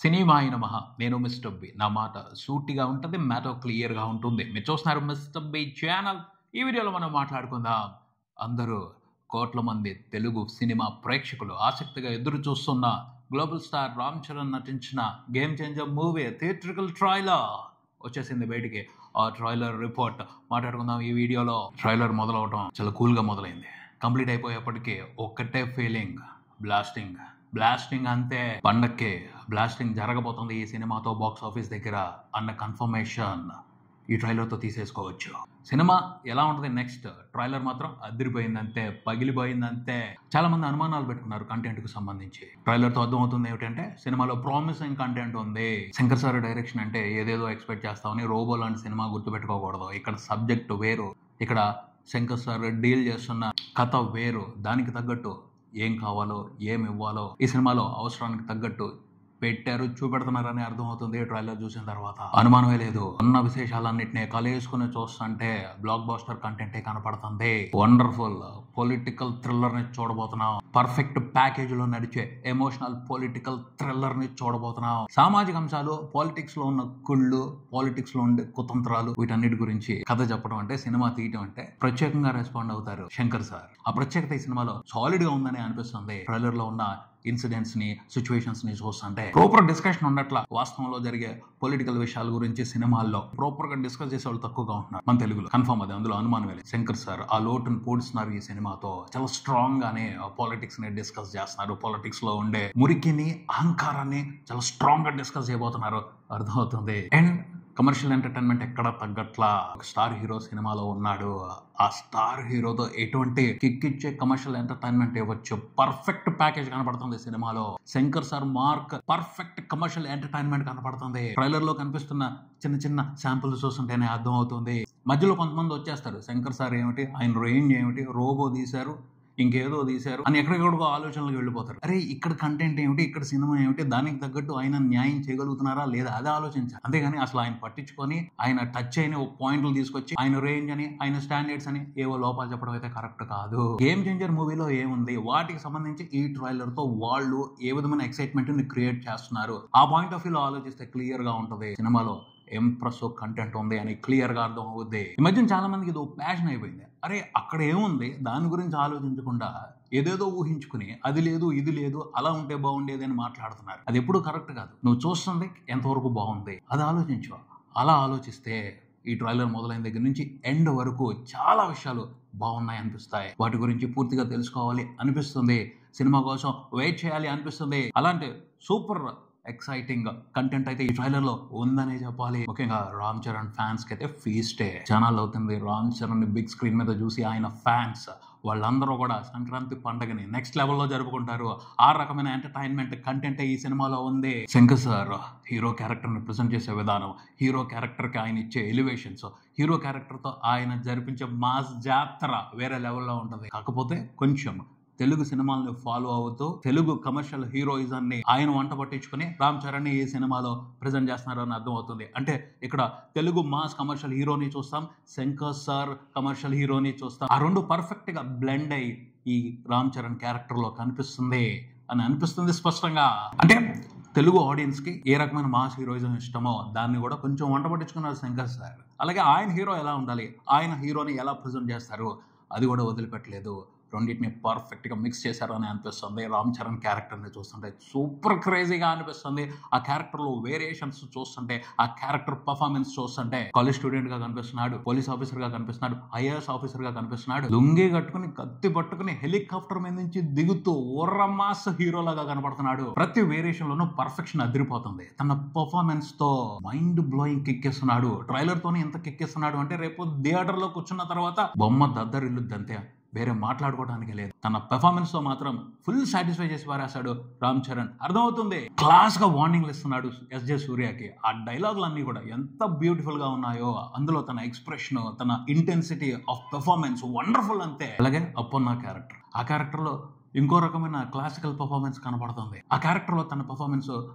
సినిమాయి నమః. నేను mister B. నా మాట సూటిగా ఉంటది. మ్యాటర్ క్లియర్‌గా ఉంటుంది. మీరు చూస్తున్నారు మిస్టర్ బి ఛానల్. ఈ వీడియోలో మనం మాట్లాడుకుందాం. అందరూ కోట్ల మంది తెలుగు సినిమా ప్రేక్షకులు ఆసక్తిగా ఎదురు చూస్తున్న గ్లోబల్ స్టార్ రామ్ చరణ్ నటించిన game changer movie theatrical trailer వచ్చేసింది బయటికి. ఆ ట్రైలర్ రిపోర్ట్ మాట్లాడుకుందాం ఈ వీడియోలో. ట్రైలర్ మొదలవటం చాలా కూల్‌గా మొదలైంది. కంప్లీట్ అయిపోయేప్పటికీ ఒక్కటే ఫీలింగ్, బ్లాస్టింగ్ అంతే. పండక్కి బ్లాస్టింగ్ జరగబోతుంది ఈ సినిమాతో బాక్స్ ఆఫీస్ దగ్గర అన్న కన్ఫర్మేషన్ ఈ ట్రైలర్తో తీసేసుకోవచ్చు. సినిమా ఎలా ఉంటుంది నెక్స్ట్? ట్రైలర్ మాత్రం అదిరిపోయిందంతే, పగిలిపోయిందంతే. చాలా మంది అనుమానాలు పెట్టుకున్నారు కంటెంట్కి సంబంధించి. ట్రైలర్తో అర్థమవుతుంది ఏమిటంటే సినిమాలో ప్రామిసింగ్ కంటెంట్ ఉంది. శంకర్ సార్ డైరెక్షన్ అంటే ఏదేదో ఎక్స్పెక్ట్ చేస్తామని రోబో లాంటి సినిమా గుర్తుపెట్టుకోకూడదు. ఇక్కడ సబ్జెక్ట్ వేరు, ఇక్కడ శంకర్ సార్ డీల్ చేస్తున్న కథ వేరు. దానికి తగ్గట్టు ఏం కావాలో ఏం ఇవ్వాలో ఈ సినిమాలో అవసరానికి తగ్గట్టు పెట్టారు, చూపెడుతున్నారని అర్థమవుతుంది ట్రైలర్ చూసిన తర్వాత. అనుమానమే లేదు. ఉన్న విశేషాలన్నింటినీ కలేసుకుని చూస్తుంటే బ్లాక్ బాస్టర్ కంటెంటే కనపడుతుంది. వండర్ఫుల్ పొలిటికల్ థ్రిల్లర్ ని చూడబోతున్నాం. పర్ఫెక్ట్ ప్యాకేజ్ లో నడిచే ఎమోషనల్ పొలిటికల్ థ్రిల్లర్ ని చూడబోతున్నాం. సామాజిక అంశాలు, పాలిటిక్స్ లో ఉన్న కుళ్ళు, పాలిటిక్స్ లో ఉండే కుతంత్రాలు, వీటన్నిటి గురించి కథ చెప్పడం అంటే, సినిమా తీయటం అంటే ప్రత్యేకంగా రెస్పాండ్ అవుతారు శంకర్ సార్. ఆ ప్రత్యేకత ఈ సినిమాలో సాలిడ్ గా ఉందని అనిపిస్తుంది. ట్రైలర్ లో ఉన్న ఇన్సిడెంట్స్ ని, సిచ్యువేషన్స్ ని చూస్తుంటే ప్రాపర్ డిస్కషన్ ఉండట్లా. వాస్తవంలో జరిగే పొలిటికల్ విషయాల గురించి సినిమాల్లో ప్రాపర్ గా డిస్కస్ చేసే వాళ్ళు తక్కువగా ఉంటున్నారు మన తెలుగులో. కన్ఫర్మ్ అది, అందులో అనుమానమే లేదు. శంకర్ సార్ ఆ లోటును పూడుస్తున్నారు ఈ సినిమాతో. చాలా స్ట్రాంగ్ గానే పాలిటిక్స్ ని డిస్కస్ చేస్తున్నారు. పాలిటిక్స్ లో ఉండే మురికిని, అహంకారాన్ని చాలా స్ట్రాంగ్ గా డిస్కస్ చేయబోతున్నారు అర్థమవుతుంది. అండ్ కమర్షియల్ ఎంటర్టైన్మెంట్ ఎక్కడ తగ్గట్లా ఒక స్టార్ హీరో సినిమాలో ఉన్నాడు. ఆ స్టార్ హీరోతో ఎటువంటి కిక్ ఇచ్చే కమర్షియల్ ఎంటర్టైన్మెంట్ ఇవ్వచ్చు. పర్ఫెక్ట్ ప్యాకేజ్ కనపడుతుంది సినిమాలో. Shankar sir mark perfect commercial entertainment కనపడుతుంది. ట్రైలర్ లో కనిపిస్తున్న చిన్న చిన్న శాంపుల్స్ చూస్తుంటేనే అర్థం అవుతుంది. మధ్యలో కొంతమంది వచ్చేస్తారు, శంకర్ సార్ ఏమిటి, ఆయన రేంజ్ ఏమిటి, రోబో తీశారు, ఇంకేదో తీశారు అని ఎక్కడెక్కడికో ఆలోచనలకు వెళ్ళిపోతారు. అరే ఇక్కడ కంటెంట్ ఏమిటి, ఇక్కడ సినిమా ఏమిటి, దానికి తగ్గట్టు ఆయన న్యాయం చేయగలుగుతున్నారా లేదా అది ఆలోచించాలి. అంతేగాని అసలు ఆయన పట్టించుకొని ఆయన టచ్ అయిన పాయింట్లు తీసుకొచ్చి ఆయన రేంజ్ అని, ఆయన స్టాండర్డ్స్ అని ఏవో లోపాలు చెప్పడం అయితే కరెక్ట్ కాదు. గేమ్ చేంజర్ మూవీలో ఏముంది, వాటికి సంబంధించి ఈ ట్రైలర్ తో వాళ్ళు ఏ విధమైన ఎక్సైట్మెంట్ ని క్రియేట్ చేస్తున్నారు, ఆ పాయింట్ ఆఫ్ వ్యూలో ఆలోచిస్తే క్లియర్ గా ఉంటది. సినిమాలో ఇంప్రెసివ్ కంటెంట్ ఉంది అని క్లియర్ గా అర్థం అవుద్ది. ఈ మధ్యన చాలా మందికి ఇది ప్యాషన్ అయిపోయింది. అరే అక్కడ ఏముంది దాని గురించి ఆలోచించకుండా ఏదేదో ఊహించుకుని అది లేదు ఇది లేదు అలా ఉంటే బాగుండేది అని మాట్లాడుతున్నారు. అది ఎప్పుడు కరెక్ట్ కాదు. నువ్వు చూస్తుంది ఎంతవరకు బాగుంది అది ఆలోచించు. అలా ఆలోచిస్తే ఈ ట్రైలర్ మొదలైన దగ్గర నుంచి ఎండ్ వరకు చాలా విషయాలు బాగున్నాయి అనిపిస్తాయి. వాటి గురించి పూర్తిగా తెలుసుకోవాలి అనిపిస్తుంది. సినిమా కోసం వెయిట్ చేయాలి అనిపిస్తుంది. అలాంటి సూపర్ ఎక్సైటింగ్ కంటెంట్ అయితే ఈ ట్రైలర్ లో ఉందనే చెప్పాలి. ముఖ్యంగా రామ్ చరణ్ ఫ్యాన్స్ కి అయితే ఫీస్టే. ఛానల్ అవుతుంది రామ్ చరణ్ ని బిగ్ స్క్రీన్ మీద చూసి ఆయన ఫ్యాన్స్ వాళ్ళందరూ కూడా సంక్రాంతి పండుగని నెక్స్ట్ లెవెల్లో జరుపుకుంటారు. ఆ రకమైన ఎంటర్టైన్మెంట్ కంటెంట్ ఈ సినిమాలో ఉంది. శంకర్ సార్ హీరో క్యారెక్టర్ ని ప్రెజెంట్ చేసే విధానం, హీరో క్యారెక్టర్ కి ఆయన ఇచ్చే ఎలివేషన్స్, హీరో క్యారెక్టర్ తో ఆయన జరిపించే మాస్ జాతర వేరే లెవెల్లో ఉంటుంది. కాకపోతే కొంచెం తెలుగు సినిమాలను ఫాలో అవుతూ తెలుగు కమర్షియల్ హీరోయిజాన్ని ఆయన వంట పట్టించుకుని రామ్ చరణ్ ఈ సినిమాలో ప్రెజెంట్ చేస్తున్నారు అని అర్థం అవుతుంది. అంటే ఇక్కడ తెలుగు మాస్ కమర్షియల్ హీరోని చూస్తాం, శంకర్ సార్ కమర్షియల్ హీరోని చూస్తాం. ఆ రెండు పర్ఫెక్ట్ గా బ్లెండ్ అయ్యి ఈ రామ్ చరణ్ క్యారెక్టర్ లో కనిపిస్తుంది అని అనిపిస్తుంది స్పష్టంగా. అంటే తెలుగు ఆడియన్స్ కి ఏ రకమైన మాస్ హీరోయిజం ఇష్టమో దాన్ని కూడా కొంచెం వంట పట్టించుకున్నారు శంకర్ సార్. అలాగే ఆయన హీరో ఎలా ఉండాలి, ఆయన హీరోని ఎలా ప్రెజెంట్ చేస్తారు అది కూడా వదిలిపెట్టలేదు. రెండింటిని పర్ఫెక్ట్ గా మిక్స్ చేశారు అని అనిపిస్తుంది. రామ్ చరణ్ క్యారెక్టర్ ని చూస్తుంటే సూపర్ క్రేజీగా అనిపిస్తుంది. ఆ క్యారెక్టర్ లో వేరియేషన్స్ చూస్తుంటే, ఆ క్యారెక్టర్ పర్ఫార్మెన్స్ చూస్తుంటే కాలేజ్ స్టూడెంట్ గా కనిపిస్తున్నాడు, పోలీస్ ఆఫీసర్ గా కనిపిస్తున్నాడు, ఐఏఎస్ ఆఫీసర్ గా కనిపిస్తున్నాడు, లుంగి కట్టుకుని కత్తి పట్టుకుని హెలికాప్టర్ మీద నుంచి దిగుతూ ఓర్రమాస్ హీరోలాగా కనపడుతున్నాడు. ప్రతి వేరియేషన్ లోనూ పర్ఫెక్షన్ అదిరిపోతుంది. తన పర్ఫార్మెన్స్ తో మైండ్ బ్లోయింగ్ కిక్కిస్తున్నాడు. ట్రైలర్ తోనే ఎంత కిక్కిస్తున్నాడు అంటే రేపు థియేటర్ లో కూర్చున్న తర్వాత బొమ్మ దద్దరిల్లుద్దంతే, వేరే మాట్లాడుకోవడానికి లేదు. తన పెర్ఫార్మెన్స్ తో మాత్రం ఫుల్ సాటిస్ఫై చేసి పారేశాడు రామ్ చరణ్. అర్థమవుతుంది. క్లాస్ గా వార్నింగ్లు ఇస్తున్నాడు ఎస్జే సూర్యకి. ఆ డైలాగులు అన్ని కూడా ఎంత బ్యూటిఫుల్ గా ఉన్నాయో, అందులో తన ఎక్స్ప్రెషన్, తన ఇంటెన్సిటీ ఆఫ్ పెర్ఫార్మెన్స్ వండర్ఫుల్ అంతే. అలాగే అప్పన్న క్యారెక్టర్, ఆ క్యారెక్టర్ లో ఇంకో రకమైన క్లాసికల్ పర్ఫార్మెన్స్ కనపడుతుంది. ఆ క్యారెక్టర్ లో తన పర్ఫార్మెన్స్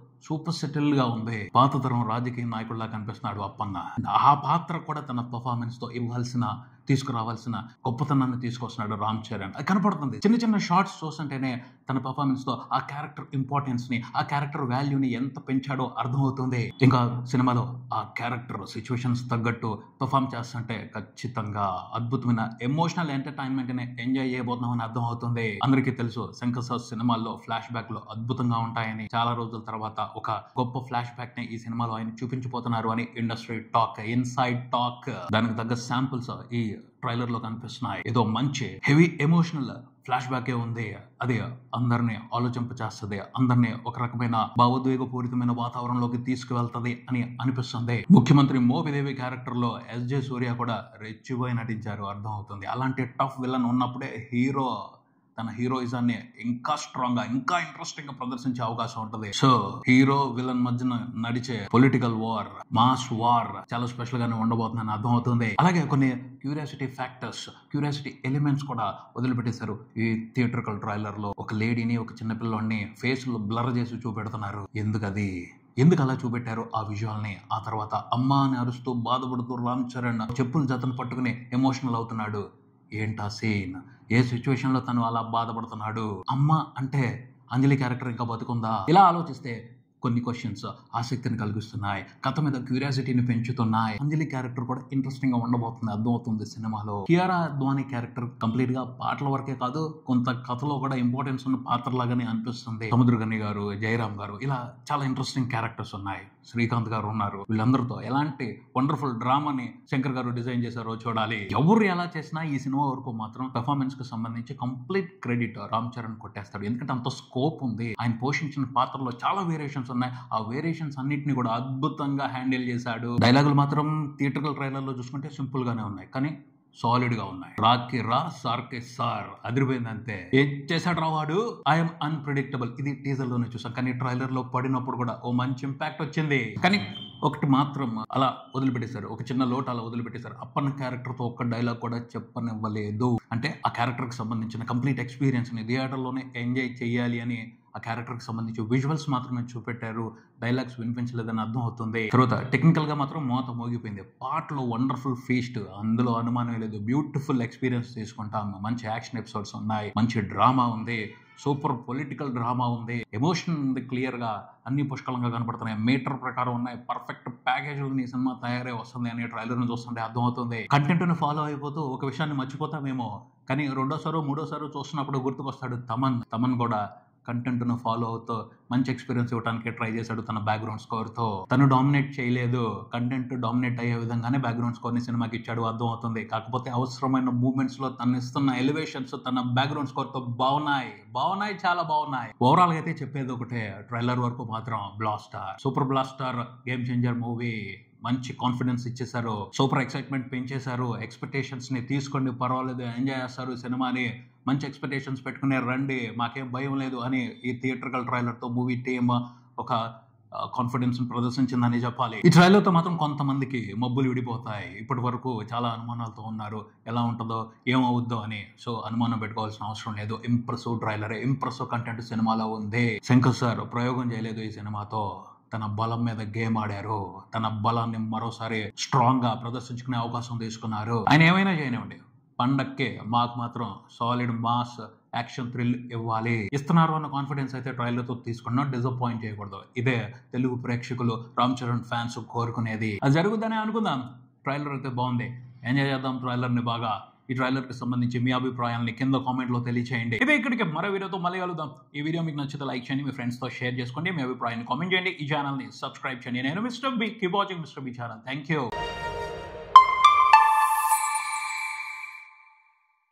సూపర్ సెటిల్ గా ఉంది. పాత తరం రాజకీయ నాయకుడిలా కనిపిస్తున్నాడు అప్పన్న. ఆ పాత్ర కూడా తన పర్ఫార్మెన్స్ తో ఇవ్వాల్సిన తీసుకురావాల్సిన గొప్పతనాన్ని తీసుకొస్తున్నాడు రామ్ చరణ్. అది కనపడుతుంది. చిన్న చిన్న షార్ట్స్ చూస్తుంటేనే తన పర్ఫార్మెన్స్ తో ఆ క్యారెక్టర్ ఇంపార్టెన్స్ ని, ఆ క్యారెక్టర్ వాల్యూని ఎంత పెంచాడో అర్థమవుతుంది. ఇంకా సినిమాలో ఆ క్యారెక్టర్ సిచ్యువేషన్స్ తగ్గట్టు పర్ఫామ్ చేస్తుంటే ఖచ్చితంగా అద్భుతమైన ఎమోషనల్ ఎంటర్టైన్మెంట్ ని ఎంజాయ్ చేయబోతున్నామని అర్థం అవుతుంది. అందరికీ తెలుసు శంకర్ సార్ సినిమాల్లో ఫ్లాష్ బ్యాక్ లో అద్భుతంగా ఉంటాయని. చాలా రోజుల తర్వాత ఒక గొప్ప ఫ్లాష్ బ్యాక్ ని ఈ సినిమాలో ఆయన చూపించబోతున్నారు అని ఇండస్ట్రీ టాక్, ఇన్సైడ్ టాక్. దానికి తగ్గ శాంపుల్స్ ఈ ట్రైలర్ లో కనిపిస్తున్నాయి. ఏదో మంచి హెవీ ఎమోషనల్ ఫ్లాష్ బ్యాకే ఉంది. అది అందరినీ ఆలోచింపచేస్తుంది, అందరినీ ఒక రకమైన భావోద్వేగపూరితమైన వాతావరణంలోకి తీసుకువెళ్తది అని అనిపిస్తుంది. ముఖ్యమంత్రి మోపిదేవి క్యారెక్టర్ లో ఎస్జే సూర్య కూడా రెచ్చిపోయి నటించారు, అర్థం అవుతుంది. అలాంటి టఫ్ విలన్ ఉన్నప్పుడే హీరో తన హీరోయిజాన్ని ఇంకా స్ట్రాంగ్ గా, ఇంకా ఇంట్రెస్టింగ్ గా ప్రదర్శించే అవకాశం ఉంటుంది. సో హీరో విలన్ మధ్యన నడిచే పొలిటికల్ వార్, మాస్ వార్ చాలా స్పెషల్ గానే ఉండబోతుందని అర్థం అవుతుంది. అలాగే కొన్ని క్యూరియాసిటీ ఫ్యాక్టర్స్, క్యూరియాసిటీ ఎలిమెంట్స్ కూడా వదిలిపెట్టేశారు ఈ థియేట్రికల్ ట్రైలర్ లో. ఒక లేడీని, ఒక చిన్నపిల్లని ఫేస్ లో బ్లర్ చేసి చూపెడుతున్నారు. ఎందుకు అలా చూపెట్టారు ఆ విజువల్ ని? ఆ తర్వాత అమ్మ అని అరుస్తూ బాధపడుతూ రామ్ చరణ్ చెప్పులు జతను పట్టుకుని ఎమోషనల్ అవుతున్నాడు. ఏంటా సీన్? ఏ సిచ్యువేషన్ లో తను అలా బాధపడుతున్నాడు? అమ్మ అంటే అంజలి క్యారెక్టర్ ఇంకా బతుకుందా? ఇలా ఆలోచిస్తే కొన్ని క్వశ్చన్స్ ఆసక్తిని కలిగిస్తున్నాయి, కథ మీద క్యూరియాసిటీని పెంచుతున్నాయి. అంజలి క్యారెక్టర్ కూడా ఇంట్రెస్టింగ్ గా ఉండబోతుంది, అర్థమవుతుంది సినిమాలో. కియారా అద్వానీ క్యారెక్టర్ కంప్లీట్ గా పాటల వరకే కాదు, కొంత కథలో కూడా ఇంపార్టెన్స్ ఉన్న పాత్ర లాగానే అనిపిస్తుంది. సముద్రగని గారు, జయరామ్ గారు, ఇలా చాలా ఇంట్రెస్టింగ్ క్యారెక్టర్స్ ఉన్నాయి. శ్రీకాంత్ గారు ఉన్నారు. వీళ్ళందరితో ఎలాంటి వండర్ఫుల్ డ్రామాని శంకర్ గారు డిజైన్ చేశారో చూడాలి. ఎవరు ఎలా చేసినా ఈ సినిమా వరకు మాత్రం పెర్ఫార్మెన్స్ కి సంబంధించి కంప్లీట్ క్రెడిట్ రామ్ చరణ్ కొట్టేస్తాడు. ఎందుకంటే అంత స్కోప్ ఉంది. ఆయన పోషించిన పాత్రలో చాలా వేరియేషన్స్ ఉన్నాయి. ఆ వేరియేషన్స్ అన్నిటిని కూడా అద్భుతంగా హ్యాండిల్ చేశాడు. డైలాగులు మాత్రం థియేట్రికల్ ట్రైలర్ లో చూసుకుంటే సింపుల్ గానే ఉన్నాయి, కానీ సాలిడ్ గా ఉన్నాయి. రాకి రా, సార్కి సార్ అదిరిపోయింది అంతే. ఏం చేశాడు రా వాడు? I'm unpredictable. ఇది టీజర్ లోనే చూసాం, కానీ ట్రైలర్ లో పడినప్పుడు కూడా ఓ మంచి ఇంపాక్ట్ వచ్చింది. కానీ ఒకటి మాత్రం అలా వదిలిపెట్టేశారు, ఒక చిన్న లోటు అలా వదిలిపెట్టేశారు. అప్పన్న క్యారెక్టర్ తో ఒక్క డైలాగ్ కూడా చెప్పనివ్వలేదు. అంటే ఆ క్యారెక్టర్ కి సంబంధించిన కంప్లీట్ ఎక్స్పీరియన్స్ ని థియేటర్ లోనే ఎంజాయ్ చేయాలి అని ఆ క్యారెక్టర్ కి సంబంధించి విజువల్స్ మాత్రమే చూపెట్టారు, డైలాగ్స్ వినిపించలేదని అర్థం అవుతుంది. తర్వాత టెక్నికల్ గా మాత్రం మోత మోగిపోయింది. పాటలో వండర్ఫుల్ ఫీస్ట్, అందులో అనుమానం లేదు. బ్యూటిఫుల్ ఎక్స్పీరియన్స్ తీసుకుంటాం. మంచి యాక్షన్ ఎపిసోడ్స్ ఉన్నాయి, మంచి డ్రామా ఉంది, సూపర్ పొలిటికల్ డ్రామా ఉంది, ఎమోషన్ ఉంది, క్లియర్ గా అన్ని పుష్కలంగా కనపడుతున్నాయి, మీటర్ ప్రకారం ఉన్నాయి. పర్ఫెక్ట్ ప్యాకేజ్ ఈ సినిమా తయారై వస్తుంది అని ట్రైలర్ ను చూస్తుంటే అర్థం అవుతుంది. కంటెంట్ ను ఫాలో అయిపోతూ ఒక విషయాన్ని మర్చిపోతామేమో, కానీ రెండోసారో మూడోసారో చూస్తున్నప్పుడు గుర్తుకొస్తాడు తమన్ కూడా కంటెంట్ ను ఫాలో అవుతూ మంచి ఎక్స్పీరియన్స్ ఇవ్వడానికి ట్రై చేశాడు తన బ్యాక్గ్రౌండ్ స్కోర్ తో. తను డామినేట్ చేయలేదు, కంటెంట్ డామినేట్ అయ్యే విధంగానే బ్యాక్గ్రౌండ్ స్కోర్ ని సినిమాకి ఇచ్చాడు, అర్థం అవుతుంది. కాకపోతే అవసరమైన మూవ్మెంట్స్ లో తను ఇస్తున్న ఎలివేషన్స్ తన బ్యాక్గ్రౌండ్ స్కోర్ తో బాగున్నాయి, చాలా బాగున్నాయి. ఓవరాల్ గా అయితే చెప్పేది ఒకటే, ట్రైలర్ వరకు మాత్రం blaster, super blaster, game changer movie. మంచి కాన్ఫిడెన్స్ ఇచ్చేశారు, సూపర్ ఎక్సైట్మెంట్ పెంచేశారు. ఎక్స్పెక్టేషన్స్ ని తీసుకోండి, పర్వాలేదు, ఎంజాయ్ చేస్తారు సినిమాని. మంచి ఎక్స్పెక్టేషన్స్ పెట్టుకునే రండి, మాకేం భయం లేదు అని ఈ థియేట్రికల్ ట్రైలర్ తో మూవీ టీమ్ ఒక కాన్ఫిడెన్స్ ప్రదర్శించిందని చెప్పాలి. ఈ ట్రైలర్ తో మాత్రం కొంతమందికి మబ్బులు విడిపోతాయి. ఇప్పటి వరకు చాలా అనుమానాలతో ఉన్నారు, ఎలా ఉంటుందో ఏమవుద్దో అని. సో అనుమానం పెట్టుకోవాల్సిన అవసరం లేదు. ఇంప్రెసివ్ ట్రైలర్, ఇంప్రెసివ్ కంటెంట్ సినిమాలో ఉంది. శంకర్ సార్ ప్రయోగం చేయలేదు ఈ సినిమాతో, తన బలం మీద గేమ్ ఆడారు. తన బలాన్ని మరోసారి స్ట్రాంగ్ గా ప్రదర్శించుకునే అవకాశం తీసుకున్నారు. ఆయన ఏమైనా చేయనివ్వండి, పండక్కే మాకు మాత్రం సాలిడ్ మాస్ యాక్షన్ థ్రిల్ ఇస్తున్నారు అన్న కాన్ఫిడెన్స్ అయితే ట్రైలర్ తో తీసుకున్నా, డిసప్పాయింట్ చేయకూడదు. ఇదే తెలుగు ప్రేక్షకులు, రామ్ చరణ్ ఫ్యాన్స్ కోరుకునేది. అది జరుగుతుందని అనుకుందాం. ట్రైలర్ అయితే బాగుంది, ఎంజాయ్ చేద్దాం ట్రైలర్ ని బాగా. ఈ ట్రైలర్ కి సంబంధించి మీ అభిప్రాయాన్ని కింద కామెంట్ లో తెలియచేయండి. ఇదే ఇక్కడికి మరో వీడియోతో మళ్ళీ కలుద్దాం. ఈ వీడియో మీకు నచ్చితే లైక్ చేయండి, మీ ఫ్రెండ్స్ తో షేర్ చేసుకోండి, మీ అభిప్రాయాన్ని కామెంట్ చేయండి, ఈ ఛానల్ ని సబ్స్క్రైబ్ చేయండి. నేను mister B, keep watching mister B channel. Thank you.